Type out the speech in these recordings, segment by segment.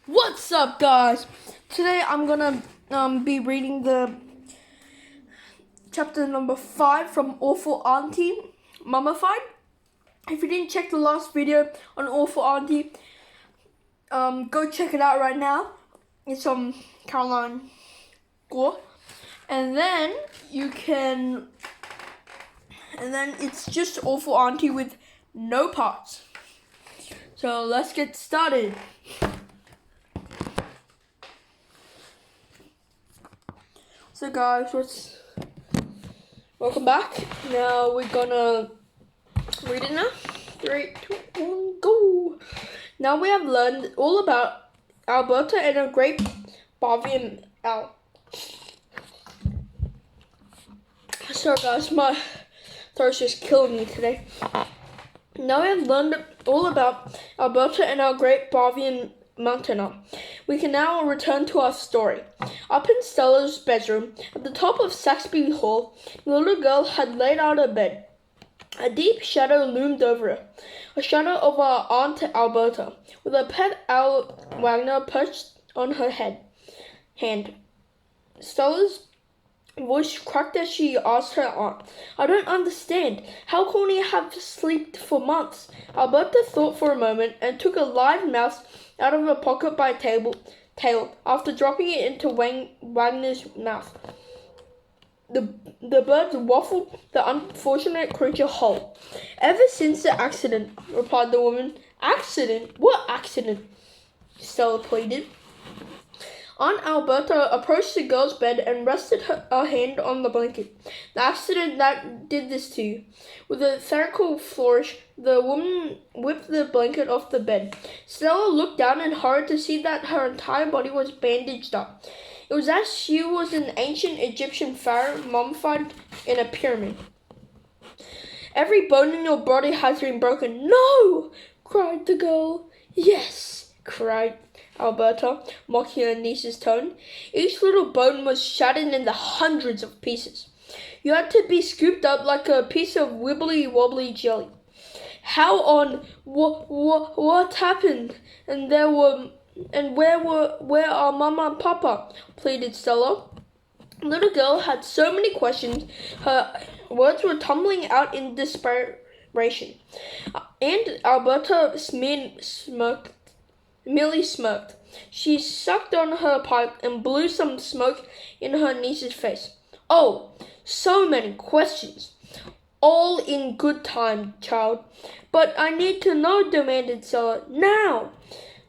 What's up, guys? Today I'm gonna be reading the chapter number 5 from Awful Auntie, Mummified. If you didn't check the last video on Awful Auntie, go check it out right now. It's on Caroline Gore, and then it's just Awful Auntie with no parts. So let's get started. So guys, welcome back. Now we're gonna read it now. 3, 2, 1, go. Now we have learned all about Alberta and a great Bavian owl. Sorry guys, my throat's just killing me today. Now we have learned all about Alberta and our great Bavian mountain owl. We can now return to our story. Up in Stella's bedroom, at the top of Saxby Hall, the little girl had laid out her bed. A deep shadow loomed over her, a shadow of our Aunt Alberta, with a pet owl Wagner perched on her hand. Stella's voice cracked as she asked her aunt, "I don't understand. How can we have slept for months?" Alberta thought for a moment and took a live mouse out of her pocket by tail after dropping it into Wagner's mouth. The birds waffled the unfortunate creature whole. "Ever since the accident," replied the woman. "Accident? What accident?" Stella pleaded. Aunt Alberta approached the girl's bed and rested her hand on the blanket. "The accident that did this to you." With a theatrical flourish, the woman whipped the blanket off the bed. Stella looked down and hurried to see that her entire body was bandaged up. It was as she was an ancient Egyptian pharaoh mummified in a pyramid. "Every bone in your body has been broken." "No!" cried the girl. "Yes!" cried Alberta, mocking her niece's tone. "Each little bone was shattered into hundreds of pieces. You had to be scooped up like a piece of wibbly-wobbly jelly." "How on? What happened? And where are Mama and Papa?" pleaded Stella. The little girl had so many questions, her words were tumbling out in desperation. Aunt Alberta merely smirked. She sucked on her pipe and blew some smoke in her niece's face. "Oh, so many questions." "All in good time, child." "But I need to know," demanded Stella. "Now!"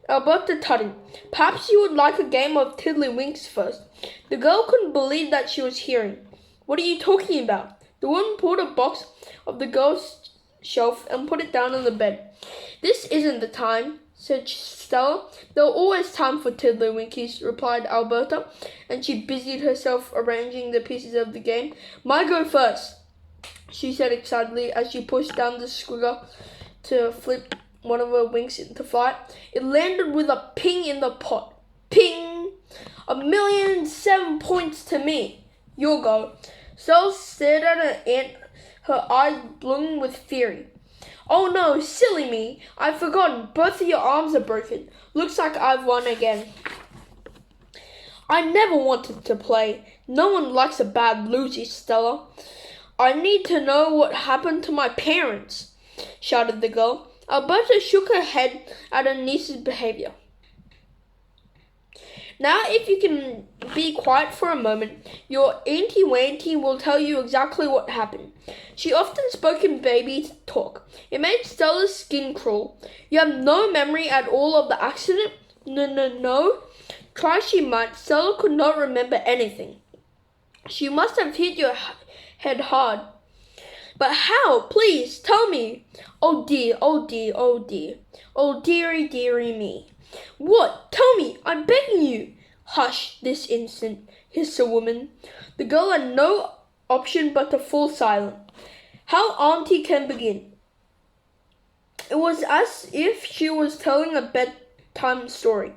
Alberta tutted. "Perhaps you would like a game of tiddlywinks first." The girl couldn't believe that she was hearing. "What are you talking about?" The woman pulled a box off the girl's shelf and put it down on the bed. "This isn't the time," said Stella. "There's always time for tiddlywinkies," replied Alberta, and she busied herself arranging the pieces of the game. "My go first," she said excitedly as she pushed down the squigger to flip one of her wings into flight. It landed with a ping in the pot. Ping! 1,000,007 points to me. "Your go." Stella stared at her aunt, her eyes blooming with fury. "Oh no, silly me. I've forgotten. Both of your arms are broken. Looks like I've won again." "I never wanted to play. No one likes a bad loser, Stella." "I need to know what happened to my parents," shouted the girl. Alberta shook her head at her niece's behavior. "Now if you can be quiet for a moment, your Auntie Wanty will tell you exactly what happened." She often spoke in baby talk. It made Stella's skin crawl. "You have no memory at all of the accident?" No. Try she might, Stella could not remember anything. "She must have hit your head hard." "But how? Please, tell me." "Oh dear, oh dear, oh dear. Oh dearie, dearie me." "What? Tell me, I'm begging you." "Hush, this instant," hissed the woman. The girl had no option but to fall silent. How Auntie can begin. It was as if she was telling a bedtime story.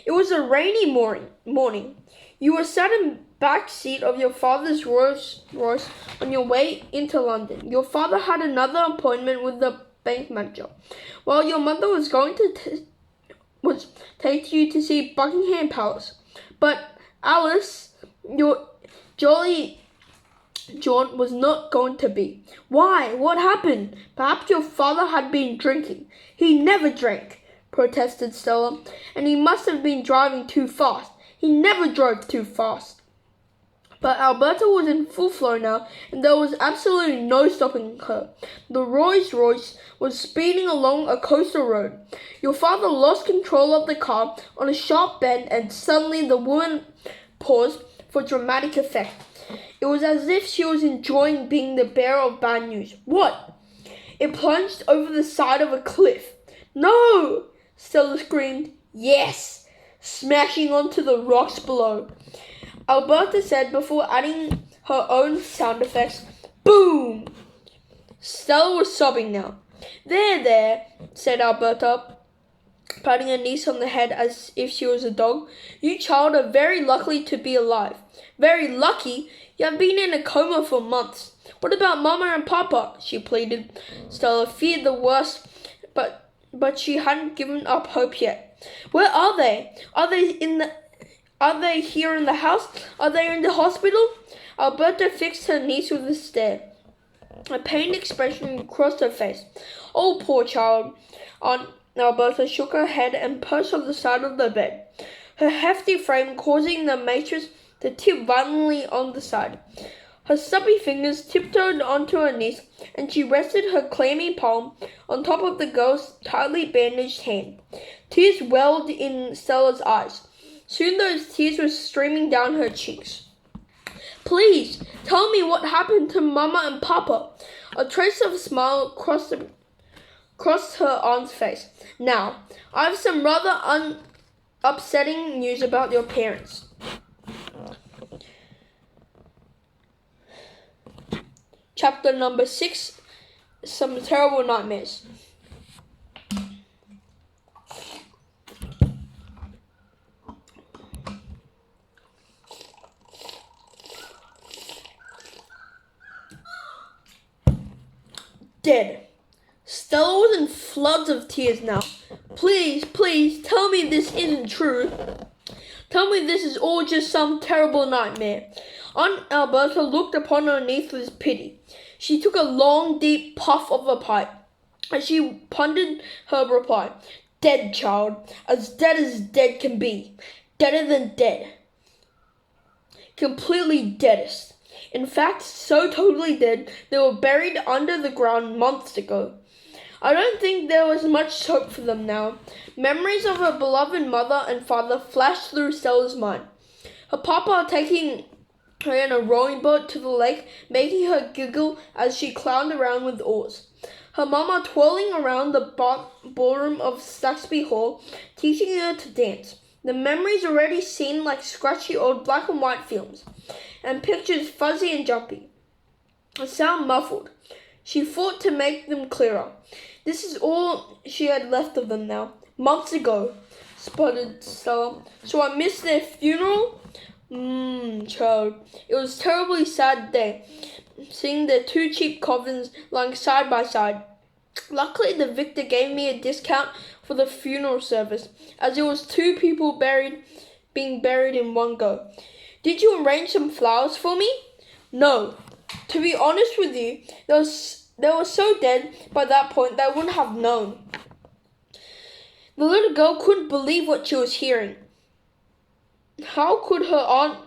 It was a rainy morning. You were sat in back seat of your father's Rolls Royce on your way into London. Your father had another appointment with the bank manager, while your mother was take you to see Buckingham Palace. But Alice, your jolly jaunt was not going to be. Why? What happened? Perhaps your father had been drinking. He never drank, protested Stella, and he must have been driving too fast. He never drove too fast. But Alberta was in full flow now, and there was absolutely no stopping her. The Rolls Royce was speeding along a coastal road. Your father lost control of the car on a sharp bend, and suddenly the woman paused for dramatic effect. It was as if she was enjoying being the bearer of bad news. What? It plunged over the side of a cliff. No! Stella screamed. Yes! Smashing onto the rocks below. Alberta said before adding her own sound effects. Boom! Stella was sobbing now. There, said Alberta, patting her niece on the head as if she was a dog. You child are very lucky to be alive. Very lucky? You have been in a coma for months. What about Mama and Papa? She pleaded. Stella feared the worst, but she hadn't given up hope yet. Where are they? Are they here in the house? Are they in the hospital? Alberta fixed her niece with a stare. A pained expression crossed her face. Oh, poor child. Aunt Alberta shook her head and perched on the side of the bed, her hefty frame causing the mattress to tip violently on the side. Her stubby fingers tiptoed onto her niece, and she rested her clammy palm on top of the girl's tightly bandaged hand. Tears welled in Stella's eyes. Soon those tears were streaming down her cheeks. Please, tell me what happened to Mama and Papa. A trace of a smile crossed her aunt's face. Now, I have some rather upsetting news about your parents. Chapter number 6, Some Terrible Nightmares. Dead. Stella was in floods of tears now. Please, tell me this isn't true. Tell me this is all just some terrible nightmare. Aunt Alberta looked upon her niece with pity. She took a long, deep puff of a pipe as she pondered her reply. Dead, child, as dead can be. Deader than dead. Completely deadest. In fact, so totally dead, they were buried under the ground months ago. I don't think there was much hope for them now. Memories of her beloved mother and father flashed through Stella's mind. Her papa taking her in a rowing boat to the lake, making her giggle as she clowned around with oars. Her mama twirling around the ballroom of Saxby Hall, teaching her to dance. The memories already seemed like scratchy old black and white films, and pictures fuzzy and jumpy. A sound muffled. She fought to make them clearer. This is all she had left of them now. Months ago, sputtered Stella. So I missed their funeral? Child. It was a terribly sad day, seeing their two cheap coffins lying side by side. Luckily, the vicar gave me a discount for the funeral service, as it was two people being buried in one go. Did you arrange some flowers for me? No. To be honest with you, they were so dead by that point that I wouldn't have known. The little girl couldn't believe what she was hearing. How could her aunt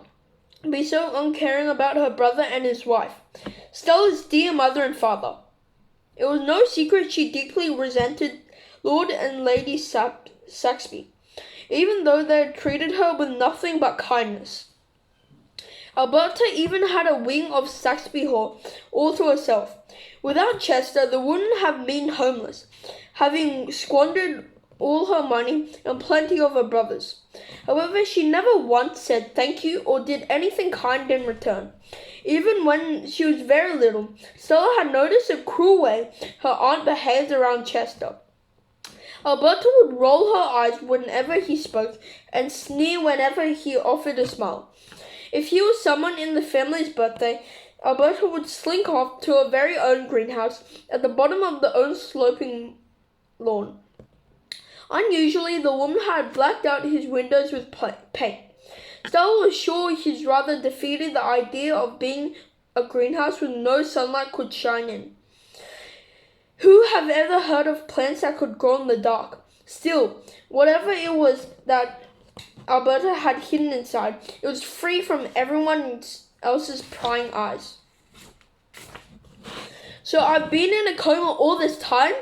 be so uncaring about her brother and his wife, Stella's dear mother and father? It was no secret she deeply resented Lord and Lady Saxby, even though they had treated her with nothing but kindness. Alberta even had a wing of Saxby Hall all to herself. Without Chester, they wouldn't have been homeless, having squandered all her money and plenty of her brothers. However, she never once said thank you or did anything kind in return. Even when she was very little, Stella had noticed the cruel way her aunt behaved around Chester. Alberta would roll her eyes whenever he spoke and sneer whenever he offered a smile. If he was someone in the family's birthday, Alberta would slink off to her very own greenhouse at the bottom of the own sloping lawn. Unusually, the woman had blacked out his windows with paint. Stella was sure he's rather defeated the idea of being a greenhouse with no sunlight could shine in. Who have ever heard of plants that could grow in the dark? Still, whatever it was that Alberta had hidden inside, it was free from everyone else's prying eyes. So I've been in a coma all this time?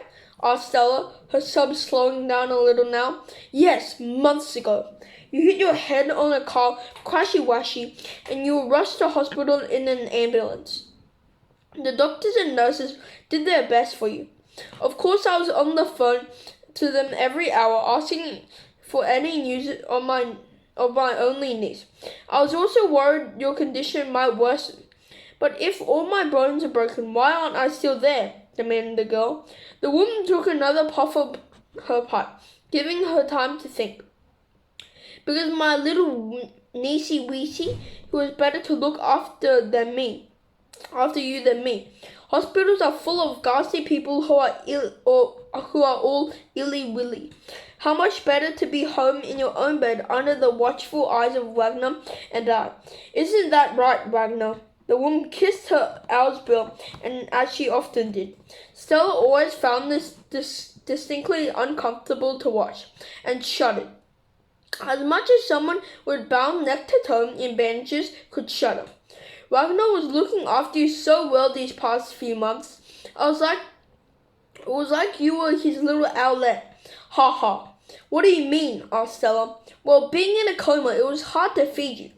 Asked Stella, her sobs slowing down a little now. Yes, months ago. You hit your head on a car, crashy-washy, and you were rushed to hospital in an ambulance. The doctors and nurses did their best for you. Of course, I was on the phone to them every hour, asking for any news of my only niece. I was also worried your condition might worsen. But if all my bones are broken, why aren't I still there? Demanded the girl. The woman took another puff of her pipe, giving her time to think. Because my little niecey-weecey, who is better to look after you than me. Hospitals are full of ghastly people who are all illy-willy. How much better to be home in your own bed under the watchful eyes of Wagner and I. Isn't that right, Wagner? The woman kissed her owl's bill, and as she often did. Stella always found this distinctly uncomfortable to watch, and shuddered. As much as someone with bound neck to toe in bandages could shudder. Wagner was looking after you so well these past few months. It was like you were his little owlet. Ha ha. What do you mean? Asked Stella. Well, being in a coma, it was hard to feed you.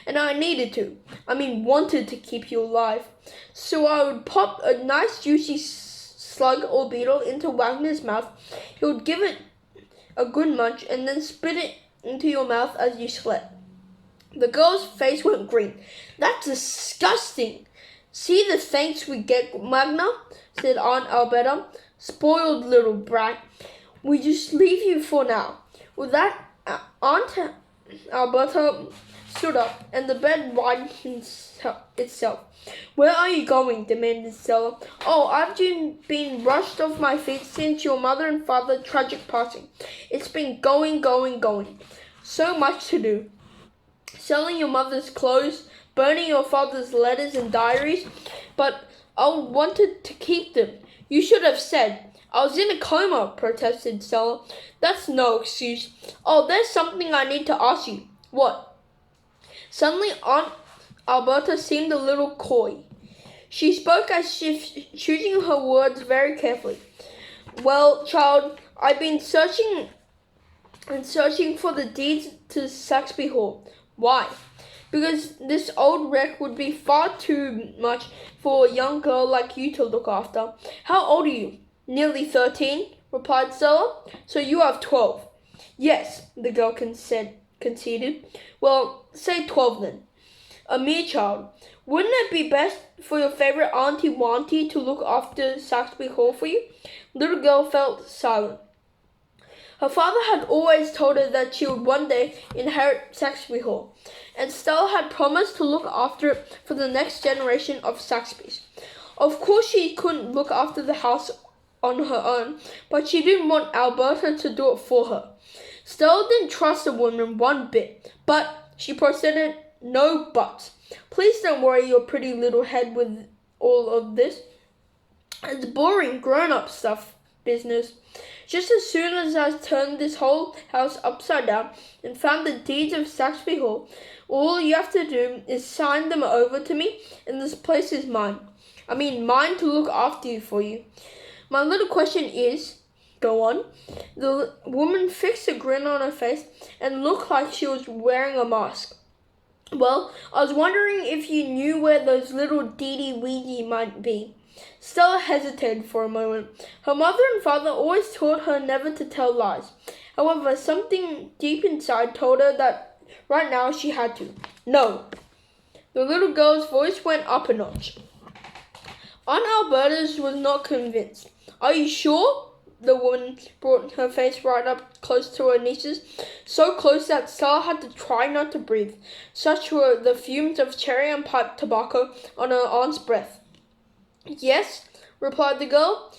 And I wanted to keep you alive. So I would pop a nice juicy slug or beetle into Wagner's mouth. He would give it a good munch and then spit it into your mouth as you slept. The girl's face went green. That's disgusting. See the thanks we get, Wagner, said Aunt Alberta. Spoiled little brat. We just leave you for now. With that, Aunt Alberta stood up, and the bed widened itself. Where are you going? Demanded Stella. Oh, I've been rushed off my feet since your mother and father's tragic passing. It's been going. So much to do. Selling your mother's clothes, burning your father's letters and diaries, but I wanted to keep them. You should have said. I was in a coma, protested Stella. That's no excuse. Oh, there's something I need to ask you. What? Suddenly, Aunt Alberta seemed a little coy. She spoke as if choosing her words very carefully. Well, child, I've been searching for the deeds to Saxby Hall. Why? Because this old wreck would be far too much for a young girl like you to look after. How old are you? Nearly 13, replied Stella. So you have 12. Yes, the girl conceded. Well, say 12 then. A mere child. Wouldn't it be best for your favorite Auntie to look after Saxby Hall for you? Little girl felt silent. Her father had always told her that she would one day inherit Saxby Hall, and Stella had promised to look after it for the next generation of Saxbys. Of course she couldn't look after the house on her own, but she didn't want Alberta to do it for her. Stella didn't trust the woman one bit, but she protested, no buts. Please don't worry your pretty little head with all of this. It's boring grown-up stuff business. Just as soon as I turned this whole house upside down and found the deeds of Saxby Hall, all you have to do is sign them over to me, and this place is mine. Mine to look after you for you. My little question is, go on. The woman fixed a grin on her face and looked like she was wearing a mask. Well, I was wondering if you knew where those little deedy-weedy might be. Stella hesitated for a moment. Her mother and father always taught her never to tell lies. However, something deep inside told her that right now she had to. No. The little girl's voice went up a notch. Aunt Alberta's was not convinced. Are you sure? The woman brought her face right up close to her niece's, so close that Stella had to try not to breathe. Such were the fumes of cherry and pipe tobacco on her aunt's breath. Yes, replied the girl.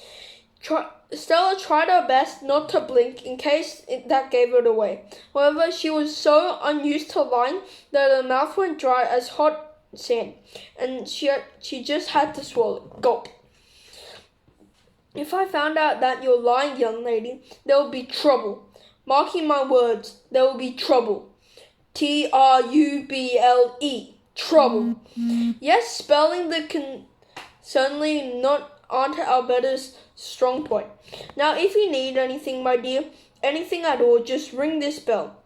Stella tried her best not to blink in case that gave it away. However, she was so unused to lying that her mouth went dry as hot sand, and she just had to swallow. Gulp. If I found out that you're lying, young lady, there will be trouble. Marking my words, there will be trouble. Trouble. Trouble. Yes, spelling certainly not Aunt Alberta's strong point. Now, if you need anything, my dear, anything at all, just ring this bell.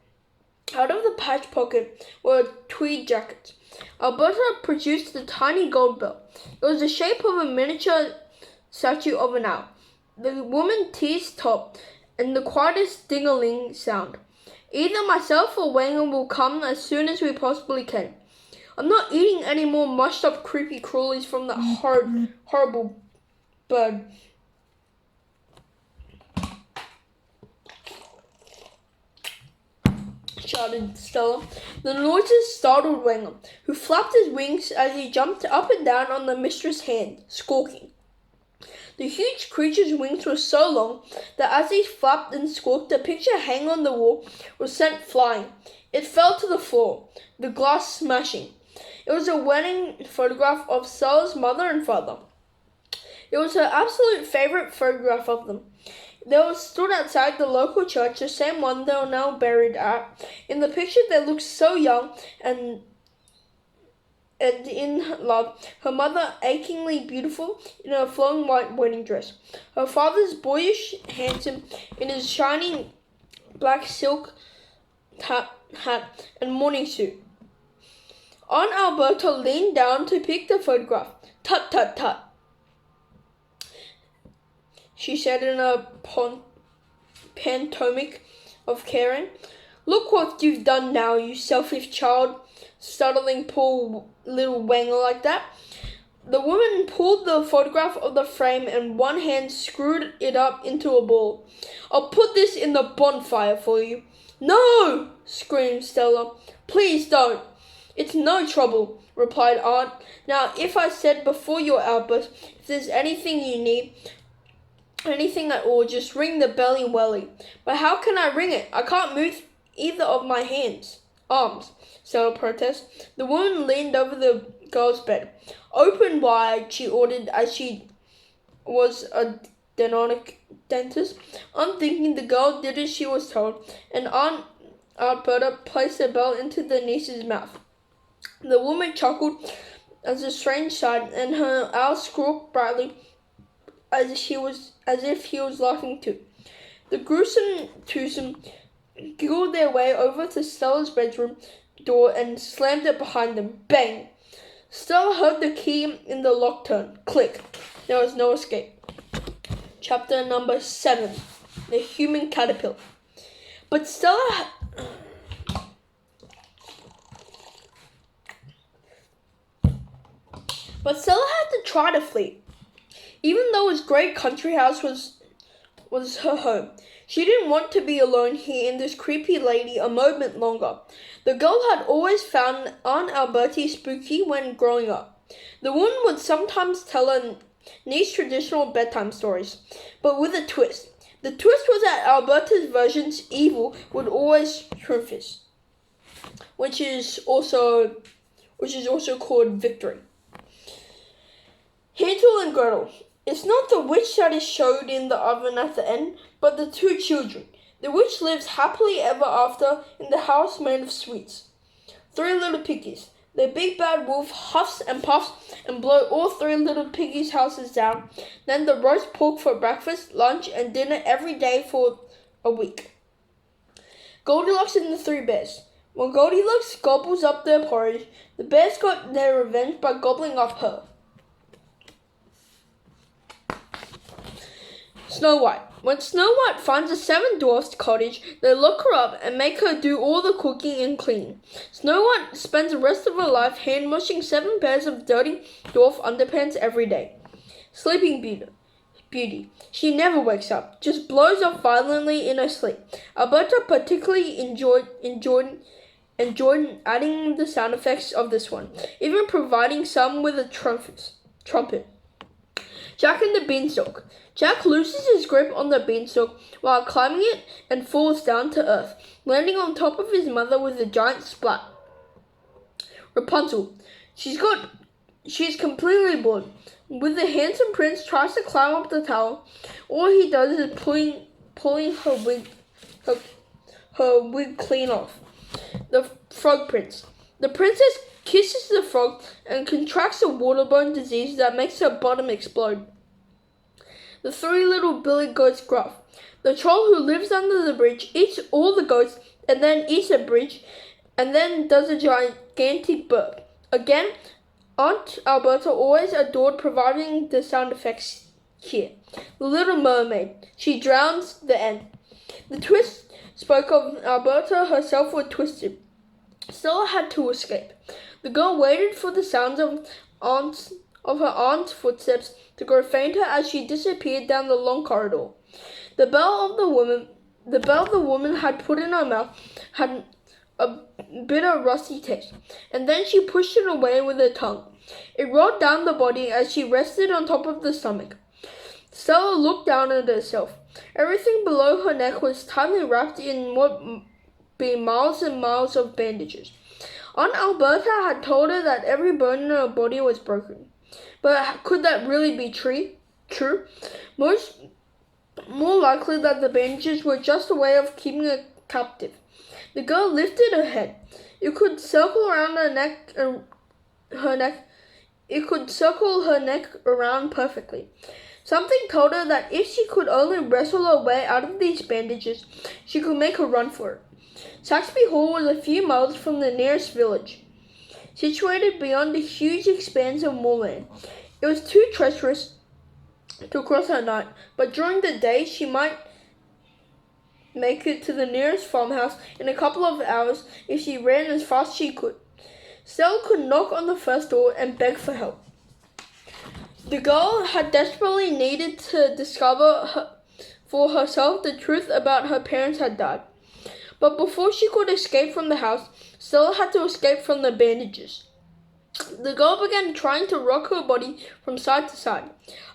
Out of the patch pocket were tweed jackets. Alberta produced a tiny gold bell. It was the shape of a miniature statue of an owl. The woman teased top, and the quietest ding-a-ling sound. Either myself or Wanger will come as soon as we possibly can. I'm not eating any more mushed up creepy crawlies from that horrible bird. Shouted Stella. The noises startled Wanger, who flapped his wings as he jumped up and down on the mistress' hand, squawking. The huge creature's wings were so long that as he flapped and squawked, the picture hanging on the wall was sent flying. It fell to the floor, the glass smashing. It was a wedding photograph of Stella's mother and father. It was her absolute favorite photograph of them. They were stood outside the local church, the same one they were now buried at. In the picture, they looked so young and in love. Her mother achingly beautiful in her flowing white wedding dress. Her father's boyish handsome in his shiny black silk hat and morning suit. Aunt Alberta leaned down to pick the photograph. Tut, tut, tut, she said in a pantomimic of caring. Look what you've done now, you selfish child, startling poor little Wanger like that. The woman pulled the photograph of the frame and one hand screwed it up into a ball. I'll put this in the bonfire for you. No! Screamed Stella. Please don't. It's no trouble, replied Aunt. Now, if I said before your outburst, if there's anything you need, anything at all, just ring the belly welly. But how can I ring it? I can't move either of my arms, Stella protested. The woman leaned over the girl's bed. Open wide, she ordered as she was a dentist. Unthinking, the girl did as she was told, and Aunt Alberta placed the bell into the niece's mouth. The woman chuckled as a strange sight, and her owl squawked brightly as if he was laughing too. The gruesome twosome giggled their way over to Stella's bedroom door and slammed it behind them. Bang! Stella heard the key in the lock turn. Click. There was no escape. Chapter number 7. The Human Caterpillar. But Stella had to try to flee. Even though his great country house was her home, she didn't want to be alone here in this creepy lady a moment longer. The girl had always found Aunt Alberta spooky when growing up. The woman would sometimes tell her niece traditional bedtime stories, but with a twist. The twist was that Alberta's version's evil would always triumph, which is also called victory. Hansel and Gretel. It's not the witch that is showed in the oven at the end, but the two children. The witch lives happily ever after in the house made of sweets. 3 little piggies. The big bad wolf huffs and puffs and blows all 3 little piggies' houses down. Then the roast pork for breakfast, lunch, and dinner every day for a week. Goldilocks and the 3 bears. When Goldilocks gobbles up their porridge, the bears got their revenge by gobbling up her. Snow White. When Snow White finds a 7 dwarfs' cottage, they lock her up and make her do all the cooking and cleaning. Snow White spends the rest of her life hand-washing 7 pairs of dirty dwarf underpants every day. Sleeping Beauty. She never wakes up, just blows off violently in her sleep. Alberta particularly enjoyed adding the sound effects of this one, even providing some with a trumpet. Jack and the Beanstalk. Jack loses his grip on the beanstalk while climbing it and falls down to earth, landing on top of his mother with a giant splat. Rapunzel. She's completely bored. When the handsome prince tries to climb up the tower, all he does is pulling her wig clean off. The Frog Prince. The princess kisses the frog and contracts a waterborne disease that makes her bottom explode. The Three Little Billy Goats Gruff. The troll who lives under the bridge eats all the goats and then eats a bridge and then does a gigantic burp. Again, Aunt Alberta always adored providing the sound effects here. The Little Mermaid. She drowns the end. The twist spoke of Alberta herself were twisted. Stella had to escape. The girl waited for the sounds of her aunt's footsteps to grow fainter as she disappeared down the long corridor. The bell the woman had put in her mouth had a bitter, rusty taste, and then she pushed it away with her tongue. It rolled down the body as she rested on top of the stomach. Stella looked down at herself. Everything below her neck was tightly wrapped in what be miles and miles of bandages. Aunt Alberta had told her that every bone in her body was broken. But could that really be true? More likely that the bandages were just a way of keeping her captive. The girl lifted her head. It could circle around her neck. It could circle her neck around perfectly. Something told her that if she could only wrestle her way out of these bandages, she could make a run for it. Saxby Hall was a few miles from the nearest village, situated beyond a huge expanse of moorland. It was too treacherous to cross at night, but during the day she might make it to the nearest farmhouse in a couple of hours if she ran as fast as she could. Stella could knock on the first door and beg for help. The girl had desperately needed to discover for herself the truth about her parents had died. But before she could escape from the house, Stella had to escape from the bandages. The girl began trying to rock her body from side to side.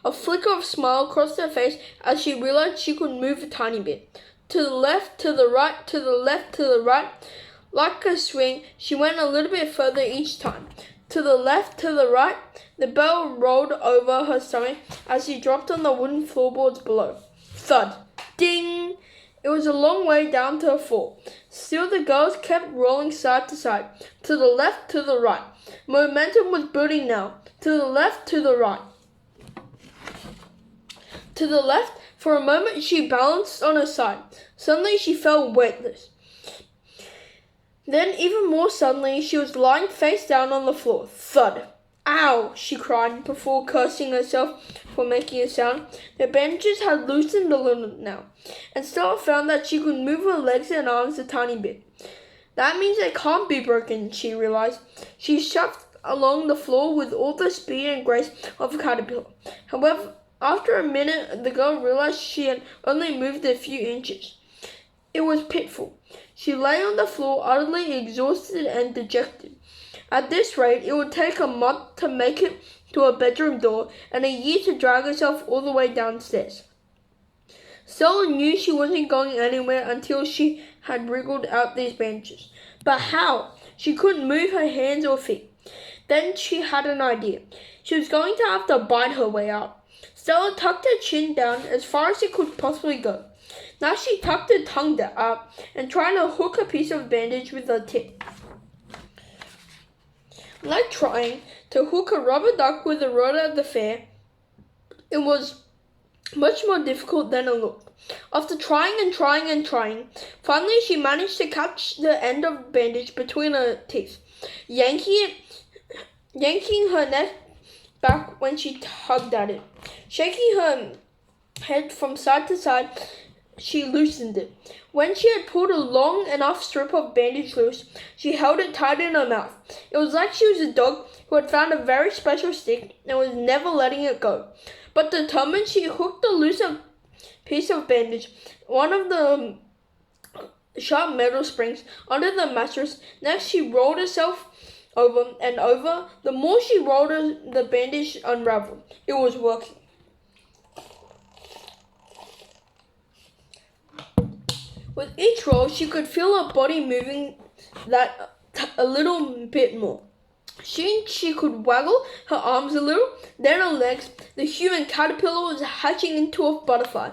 A flicker of smile crossed her face as she realized she could move a tiny bit. To the left, to the right, to the left, to the right. Like a swing, she went a little bit further each time. To the left, to the right. The bell rolled over her stomach as she dropped on the wooden floorboards below. Thud. Ding! It was a long way down to her fall. Still the girls kept rolling side to side. To the left, to the right. Momentum was building now. To the left, to the right. To the left. For a moment she balanced on her side. Suddenly she fell weightless. Then even more suddenly she was lying face down on the floor. Thud. Ow! She cried before cursing herself for making a sound. The bandages had loosened a little now, and Stella found that she could move her legs and arms a tiny bit. That means they can't be broken, she realized. She shoved along the floor with all the speed and grace of a caterpillar. However, after a minute, the girl realized she had only moved a few inches. It was pitiful. She lay on the floor utterly exhausted and dejected. At this rate, it would take a month to make it to her bedroom door and a year to drag herself all the way downstairs. Stella knew she wasn't going anywhere until she had wriggled out these bandages. But how? She couldn't move her hands or feet. Then she had an idea. She was going to have to bite her way out. Stella tucked her chin down as far as it could possibly go. Now she tucked her tongue up and tried to hook a piece of bandage with her tip. Like trying to hook a rubber duck with a rod at the fair, it was much more difficult than it looked. After trying and trying and trying, finally she managed to catch the end of the bandage between her teeth, yanking her neck back when she tugged at it. Shaking her head from side to side, she loosened it. When she had pulled a long enough strip of bandage loose, she held it tight in her mouth. It was like she was a dog who had found a very special stick and was never letting it go. But determined, she hooked the loose piece of bandage, one of the sharp metal springs, under the mattress. Next, she rolled herself over and over. The more she rolled, the bandage unraveled. It was working. With each roll, she could feel her body moving a little bit more. Soon she could waggle her arms a little, then her legs. The human caterpillar was hatching into a butterfly.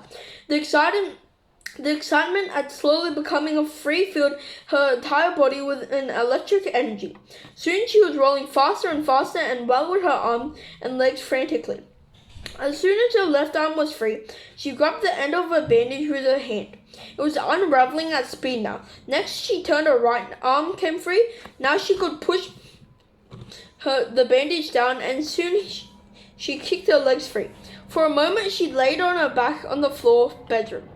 The excitement at slowly becoming a free filled her entire body with an electric energy. Soon she was rolling faster and faster and waggled her arms and legs frantically. As soon as her left arm was free, she grabbed the end of a bandage with her hand. It was unraveling at speed now. Next, she turned her right arm came free. Now she could push the bandage down, and soon she kicked her legs free. For a moment, she laid on her back on the floor of the bedroom.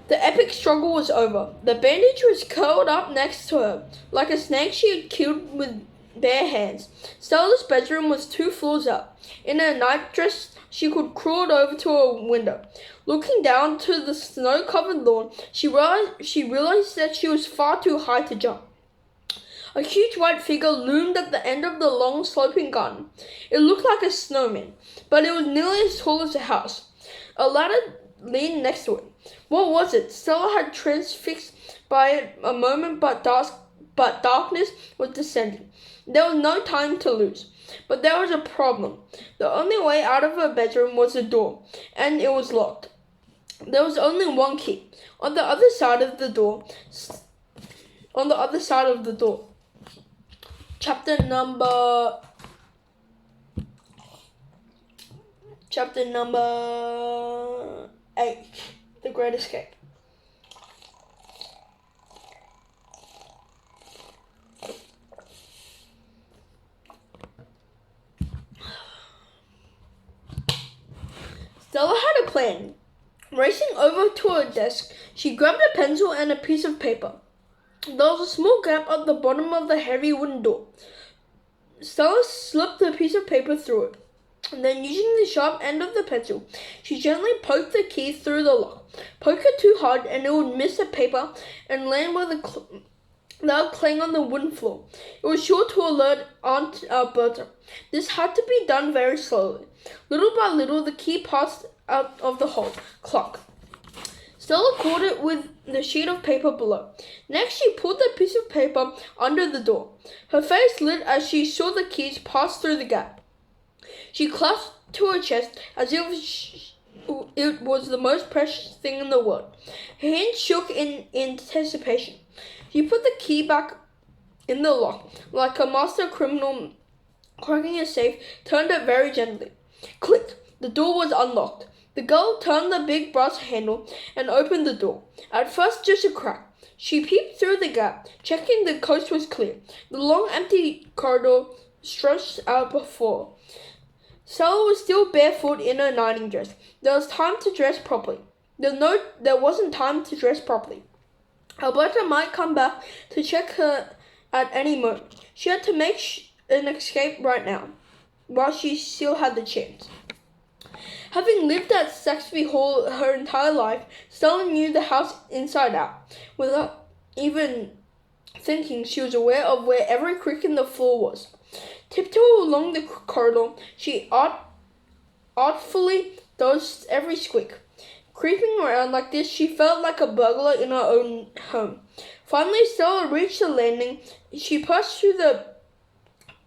The epic struggle was over. The bandage was curled up next to her, like a snake she had killed with bare hands. Stella's bedroom was 2 floors up. In her nightdress, she could crawl over to a window. Looking down to the snow-covered lawn, she realized that she was far too high to jump. A huge white figure loomed at the end of the long sloping garden. It looked like a snowman, but it was nearly as tall as a house. A ladder leaned next to it. What was it? Stella had transfixed by it a moment, but darkness was descending. There was no time to lose. But there was a problem. The only way out of her bedroom was the door, and it was locked. There was only one key. On the other side of the door. Chapter number 8. The Great Escape. Stella had a plan. Racing over to her desk, she grabbed a pencil and a piece of paper. There was a small gap at the bottom of the heavy wooden door. Stella slipped the piece of paper through it, and then using the sharp end of the pencil, she gently poked the key through the lock. Poke it too hard and it would miss the paper and land with a loud clang on the wooden floor. It was sure to alert Aunt Alberta. This had to be done very slowly. Little by little, the key passed out of the hole. Clock. Stella caught it with the sheet of paper below. Next, she pulled the piece of paper under the door. Her face lit as she saw the keys pass through the gap. She clasped to her chest as if it was the most precious thing in the world. Her hands shook in anticipation. She put the key back in the lock, like a master criminal cracking a safe, turned it very gently. Click! The door was unlocked. The girl turned the big brass handle and opened the door. At first, just a crack. She peeped through the gap, checking the coast was clear. The long, empty corridor stretched out before. Stella was still barefoot in her nighting dress. There was time to dress properly. There wasn't time to dress properly. Alberta might come back to check her at any moment. She had to make an escape right now, while she still had the chance. Having lived at Saxby Hall her entire life, Stella knew the house inside out. Without even thinking, she was aware of where every creak in the floor was. Tiptoe along the corridor, she artfully dodged every squeak. Creeping around like this, she felt like a burglar in her own home. Finally, Stella reached the landing. She pushed through the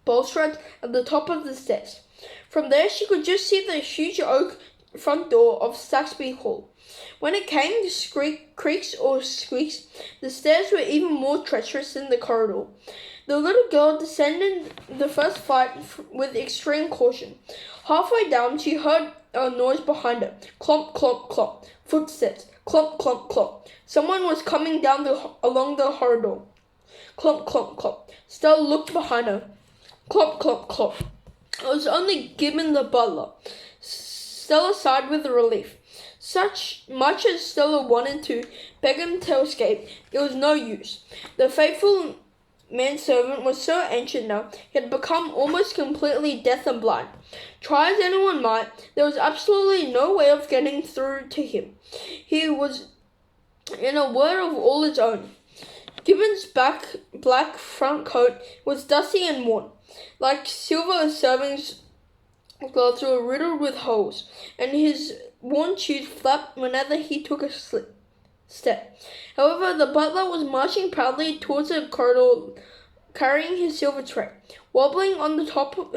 balustrade at the top of the stairs. From there, she could just see the huge oak front door of Saxby Hall. When it came to creaks or squeaks, the stairs were even more treacherous than the corridor. The little girl descended the first flight with extreme caution. Halfway down, she heard a noise behind her. Clomp, clomp, clomp. Footsteps. Clomp, clomp, clomp. Someone was coming down along the corridor. Clomp, clomp, clomp. Stella looked behind her. Clomp, clomp, clomp. It was only Gibbon the butler. Stella sighed with relief. Much as Stella wanted to beg him to escape, it was no use. The faithful manservant was so ancient now, he had become almost completely deaf and blind. Try as anyone might, there was absolutely no way of getting through to him. He was in a world of all his own. Gibbon's black front coat was dusty and worn. Like silver servings gloves were riddled with holes, and his worn shoes flapped whenever he took a step. However, the butler was marching proudly towards the corridor, carrying his silver tray. Wobbling on the top of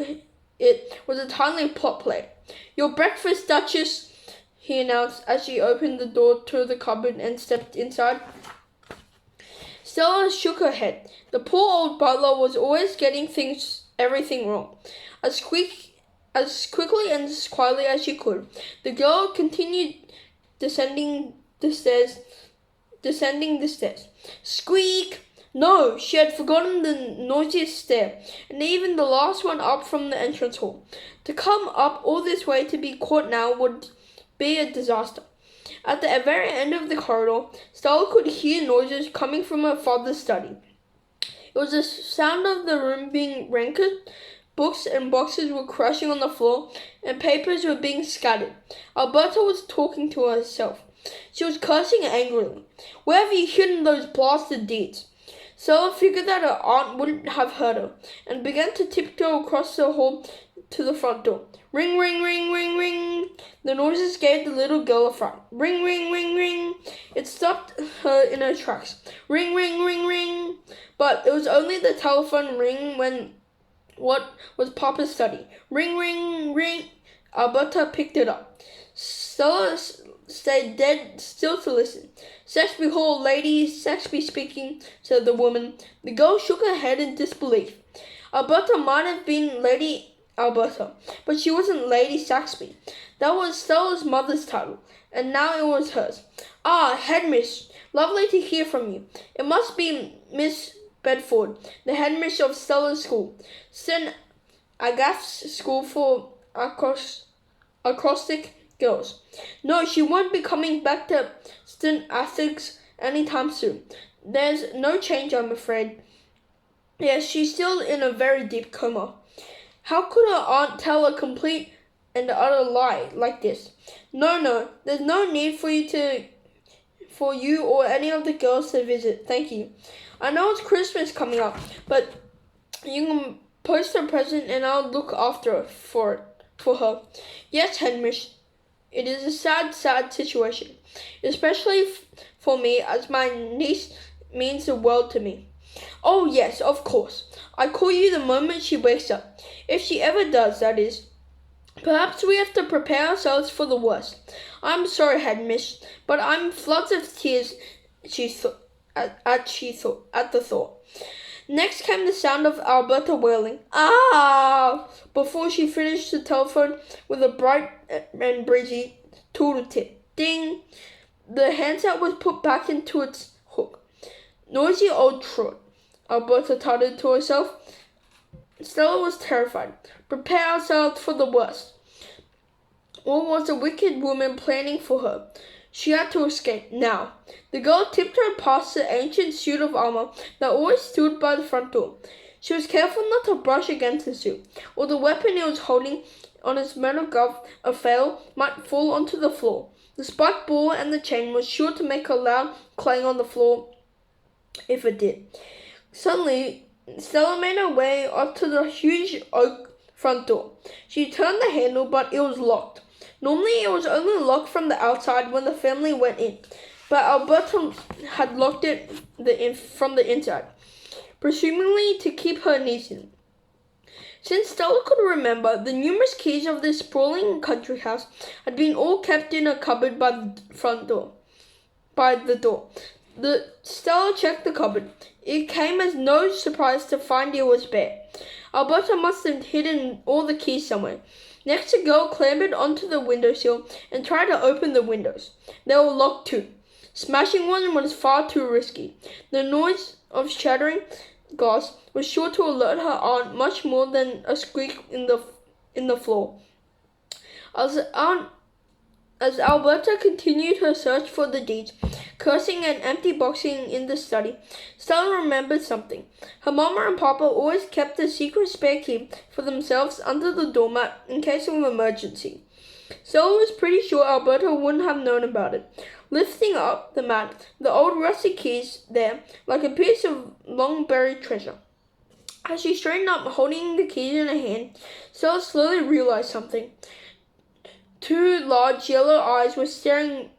it was a tiny pot plate. "Your breakfast, Duchess," he announced as she opened the door to the cupboard and stepped inside. Stella shook her head. The poor old butler was always getting everything wrong. As quickly and as quietly as she could, the girl continued descending the stairs. Squeak! No, she had forgotten the noisiest stair, and even the last one up from the entrance hall. To come up all this way to be caught now would be a disaster. At the very end of the corridor, Stella could hear noises coming from her father's study. It was the sound of the room being rancid. Books and boxes were crashing on the floor, and papers were being scattered. Alberta was talking to herself. She was cursing angrily. "Where have you hidden those blasted deeds?" Stella figured that her aunt wouldn't have heard her, and began to tiptoe across the hall to the front door. Ring, ring, ring, ring, ring. The noises gave the little girl a fright. Ring, ring, ring, ring. It stopped her in her tracks. Ring, ring, ring, ring. But it was only the telephone ring when what was Papa's study. Ring, ring, ring. Alberta picked it up. Stella stayed dead still to listen. "Saxby Hall, lady, Saxby speaking," said the woman. The girl shook her head in disbelief. Alberta might have been Lady Alberta, but she wasn't Lady Saxby. That was Stella's mother's title, and now it was hers. "Ah, headmistress, lovely to hear from you. It must be Miss Bedford, the headmistress of Stella's school, St. Agath's School for Acrostic Girls. No, she won't be coming back to St. Agatha's anytime soon. There's no change, I'm afraid. Yes, she's still in a very deep coma." How could her aunt tell a complete and utter lie like this? No, there's no need for you or any of the girls to visit, thank you. I know it's Christmas coming up, but you can post a present and I'll look after for her. Yes, headmistress. It is a sad situation, especially for me, as my niece means the world to me. Oh yes, of course. I call you the moment she wakes up. If she ever does, that is. Perhaps we have to prepare ourselves for the worst. I'm sorry, headmistress, but I'm floods of tears at the thought. Next came the sound of Alberta wailing, "Ah!" before she finished the telephone with a bright and breezy toodle-tip. Ding! The handset was put back into its hook. "Noisy old trot," Alberta tutted to herself. Stella was terrified. Prepare ourselves for the worst. What was the wicked woman planning for her? She had to escape, now. The girl tiptoed past the ancient suit of armor that always stood by the front door. She was careful not to brush against the suit, or the weapon it was holding on its metal glove, a flail, might fall onto the floor. The spiked ball and the chain was sure to make a loud clang on the floor if it did. Suddenly, Stella made her way up to the huge oak front door. She turned the handle, but it was locked. Normally, it was only locked from the outside when the family went in, but Alberta had locked it from the inside, presumably to keep her niece in. Since Stella could remember, the numerous keys of this sprawling country house had been all kept in a cupboard by the door. Stella checked the cupboard. It came as no surprise to find it was bare. Alberta must have hidden all the keys somewhere. Next, the girl clambered onto the windowsill and tried to open the windows. They were locked too. Smashing one was far too risky. The noise of shattering glass was sure to alert her aunt much more than a squeak in the floor. As Alberta continued her search for the deeds, cursing and empty boxing in the study, Stella remembered something. Her mama and papa always kept a secret spare key for themselves under the doormat in case of emergency. Stella was pretty sure Alberta wouldn't have known about it. Lifting up the mat, the old rusty keys there, like a piece of long-buried treasure. As she straightened up, holding the keys in her hand, Stella slowly realized something. Two large yellow eyes were staring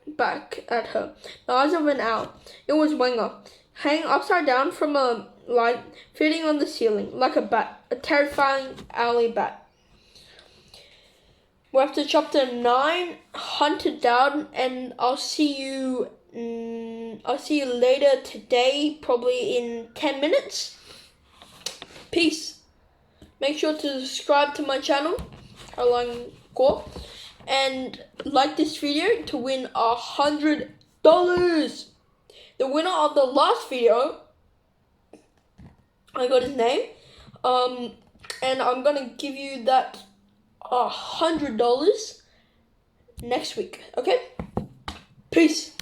back at her. The eyes of an owl. It was Wenger, hanging upside down from a light, feeding on the ceiling, like a bat, a terrifying owly bat. We're up to chapter 9, Hunted Down, and I'll see you later today, probably in 10 minutes. Peace. Make sure to subscribe to my channel, Caroline Gore, and like this video to win $100. The winner of the last video, I got his name, and I'm gonna give you that $100 next week. Okay? Peace.